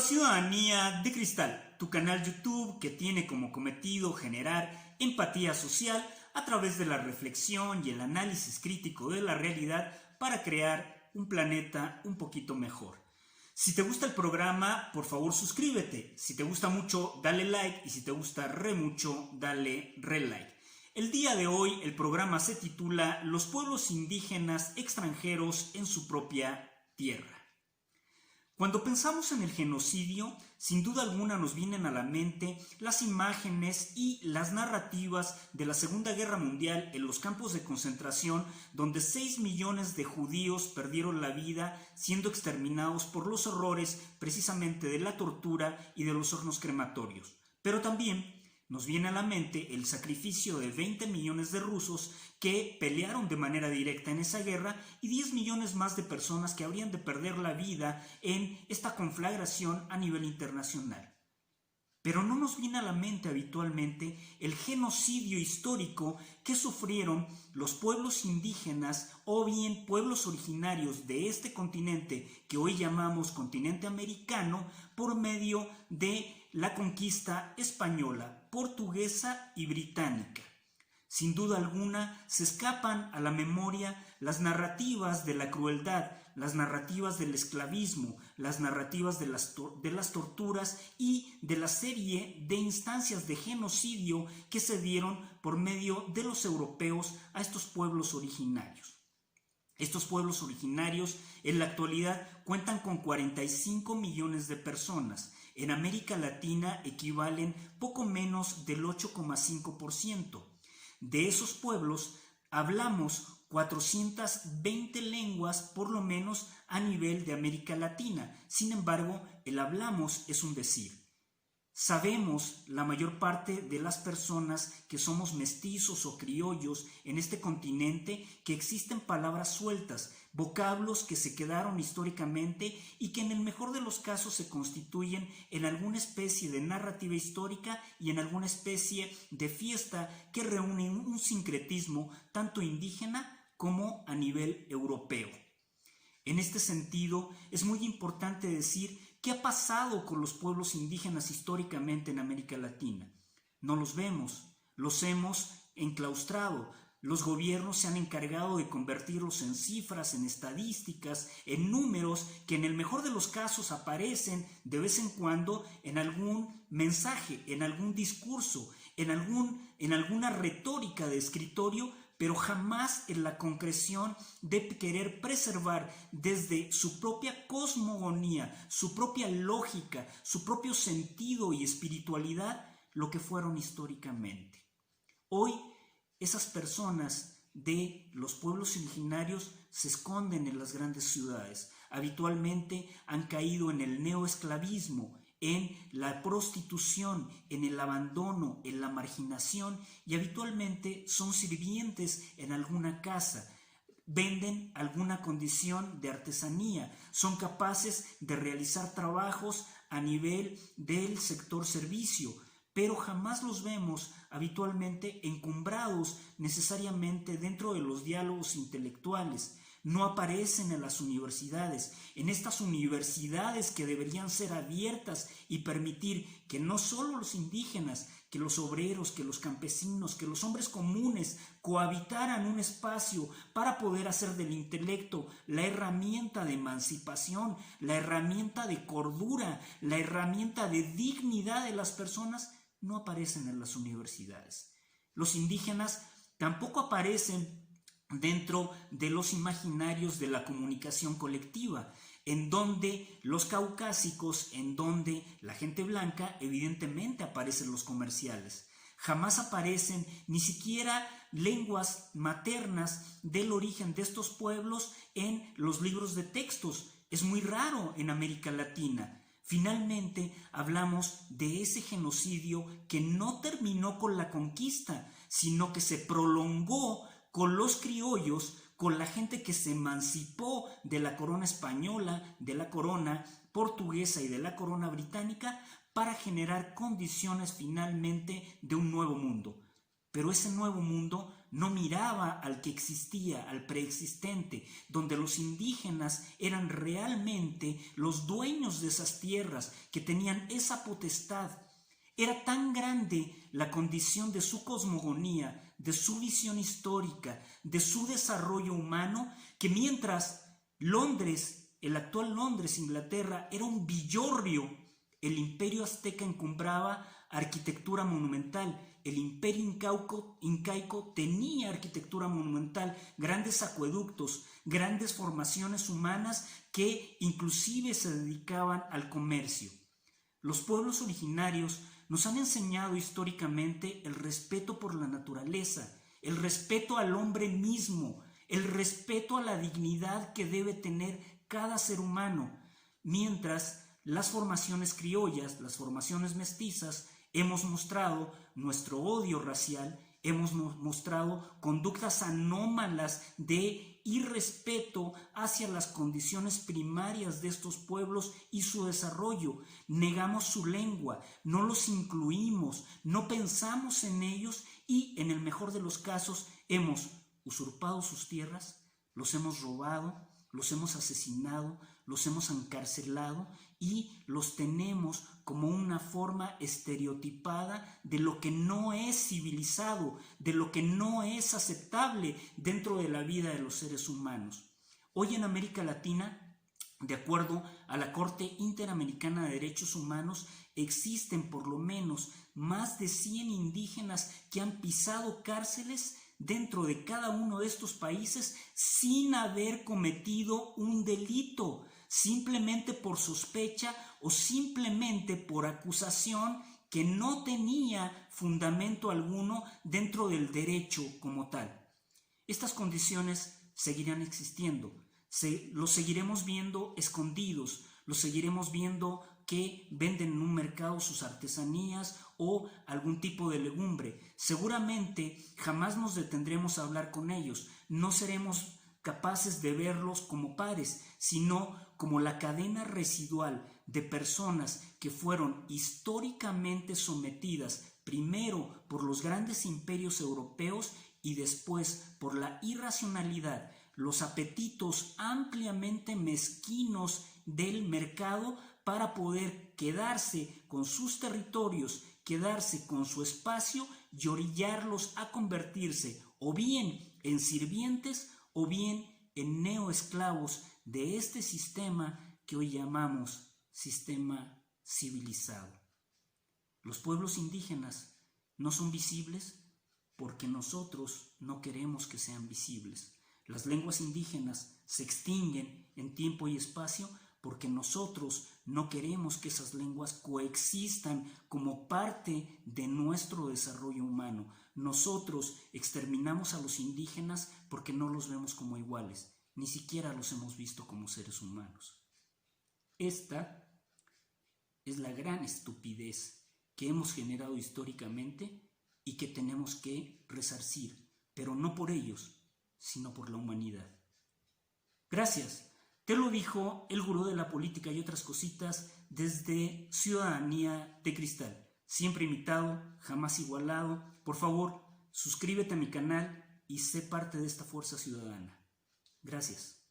Ciudadanía de Cristal, tu canal YouTube que tiene como cometido generar empatía social a través de la reflexión y el análisis crítico de la realidad para crear un planeta un poquito mejor. Si te gusta el programa, por favor suscríbete. Si te gusta mucho, dale like, y si te gusta re mucho, dale re like. El día de hoy el programa se titula Los pueblos indígenas extranjeros en su propia tierra. Cuando pensamos en el genocidio, sin duda alguna nos vienen a la mente las imágenes y las narrativas de la Segunda Guerra Mundial en los campos de concentración, donde 6 millones de judíos perdieron la vida siendo exterminados por los horrores precisamente de la tortura y de los hornos crematorios. Pero también nos viene a la mente el sacrificio de 20 millones de rusos que pelearon de manera directa en esa guerra y 10 millones más de personas que habrían de perder la vida en esta conflagración a nivel internacional. Pero no nos viene a la mente habitualmente el genocidio histórico que sufrieron los pueblos indígenas o bien pueblos originarios de este continente que hoy llamamos continente americano por medio de la conquista española, portuguesa y británica. Sin duda alguna se escapan a la memoria las narrativas de la crueldad, las narrativas del esclavismo, las narrativas de las torturas y de la serie de instancias de genocidio que se dieron por medio de los europeos a estos pueblos originarios. Estos pueblos originarios en la actualidad cuentan con 45 millones de personas. En América Latina equivalen poco menos del 8,5%. De esos pueblos hablamos 420 lenguas por lo menos a nivel de América Latina. Sin embargo, el hablamos es un decir. Sabemos, la mayor parte de las personas que somos mestizos o criollos en este continente, que existen palabras sueltas, vocablos que se quedaron históricamente y que en el mejor de los casos se constituyen en alguna especie de narrativa histórica y en alguna especie de fiesta que reúne un sincretismo tanto indígena como a nivel europeo. En este sentido, es muy importante decir qué ha pasado con los pueblos indígenas históricamente en América Latina. No los vemos, los hemos enclaustrado. Los gobiernos se han encargado de convertirlos en cifras, en estadísticas, en números que en el mejor de los casos aparecen de vez en cuando en algún mensaje, en algún discurso, en alguna retórica de escritorio, pero jamás en la concreción de querer preservar desde su propia cosmogonía, su propia lógica, su propio sentido y espiritualidad, lo que fueron históricamente. Hoy, esas personas de los pueblos originarios se esconden en las grandes ciudades. Habitualmente han caído en el neoesclavismo, en la prostitución, en el abandono, en la marginación, y habitualmente son sirvientes en alguna casa. Venden alguna condición de artesanía, son capaces de realizar trabajos a nivel del sector servicio, pero jamás los vemos habitualmente encumbrados necesariamente dentro de los diálogos intelectuales. No aparecen en las universidades, en estas universidades que deberían ser abiertas y permitir que no solo los indígenas, que los obreros, que los campesinos, que los hombres comunes cohabitaran un espacio para poder hacer del intelecto la herramienta de emancipación, la herramienta de cordura, la herramienta de dignidad de las personas, no aparecen en las universidades. Los indígenas tampoco aparecen dentro de los imaginarios de la comunicación colectiva, en donde los caucásicos, en donde la gente blanca, evidentemente aparecen los comerciales. Jamás aparecen ni siquiera lenguas maternas del origen de estos pueblos en los libros de textos. Es muy raro en América Latina. Finalmente hablamos de ese genocidio que no terminó con la conquista, sino que se prolongó con los criollos, con la gente que se emancipó de la corona española, de la corona portuguesa y de la corona británica para generar condiciones finalmente de un nuevo mundo. Pero ese nuevo mundo no miraba al que existía, al preexistente, donde los indígenas eran realmente los dueños de esas tierras, que tenían esa potestad. Era tan grande la condición de su cosmogonía, de su visión histórica, de su desarrollo humano, que mientras Londres, el actual Londres, Inglaterra, era un villorrio, el imperio azteca encumbraba arquitectura monumental. El imperio incaico tenía arquitectura monumental, grandes acueductos, grandes formaciones humanas que inclusive se dedicaban al comercio. Los pueblos originarios nos han enseñado históricamente el respeto por la naturaleza, el respeto al hombre mismo, el respeto a la dignidad que debe tener cada ser humano, mientras las formaciones criollas, las formaciones mestizas, hemos mostrado nuestro odio racial, hemos mostrado conductas anómalas de irrespeto hacia las condiciones primarias de estos pueblos y su desarrollo. Negamos su lengua, no los incluimos, no pensamos en ellos y, en el mejor de los casos, hemos usurpado sus tierras, los hemos robado, los hemos asesinado, los hemos encarcelado y los tenemos como una forma estereotipada de lo que no es civilizado, de lo que no es aceptable dentro de la vida de los seres humanos. Hoy en América Latina, de acuerdo a la Corte Interamericana de Derechos Humanos, existen por lo menos más de 100 indígenas que han pisado cárceles dentro de cada uno de estos países sin haber cometido un delito, simplemente por sospecha o simplemente por acusación que no tenía fundamento alguno dentro del derecho como tal. Estas condiciones seguirán existiendo, los seguiremos viendo escondidos, los seguiremos viendo que venden en un mercado sus artesanías o algún tipo de legumbre. Seguramente jamás nos detendremos a hablar con ellos, no seremos capaces de verlos como pares, sino como la cadena residual de personas que fueron históricamente sometidas primero por los grandes imperios europeos y después por la irracionalidad, los apetitos ampliamente mezquinos del mercado para poder quedarse con sus territorios, quedarse con su espacio y orillarlos a convertirse o bien en sirvientes o bien en neoesclavos de este sistema que hoy llamamos sistema civilizado. Los pueblos indígenas no son visibles porque nosotros no queremos que sean visibles. Las lenguas indígenas se extinguen en tiempo y espacio porque nosotros no queremos que esas lenguas coexistan como parte de nuestro desarrollo humano. Nosotros exterminamos a los indígenas porque no los vemos como iguales, ni siquiera los hemos visto como seres humanos. Esta es la gran estupidez que hemos generado históricamente y que tenemos que resarcir, pero no por ellos, sino por la humanidad. Gracias. Te lo dijo el gurú de la política y otras cositas desde Ciudadanía de Cristal. Siempre imitado, jamás igualado. Por favor, suscríbete a mi canal y sé parte de esta fuerza ciudadana. Gracias.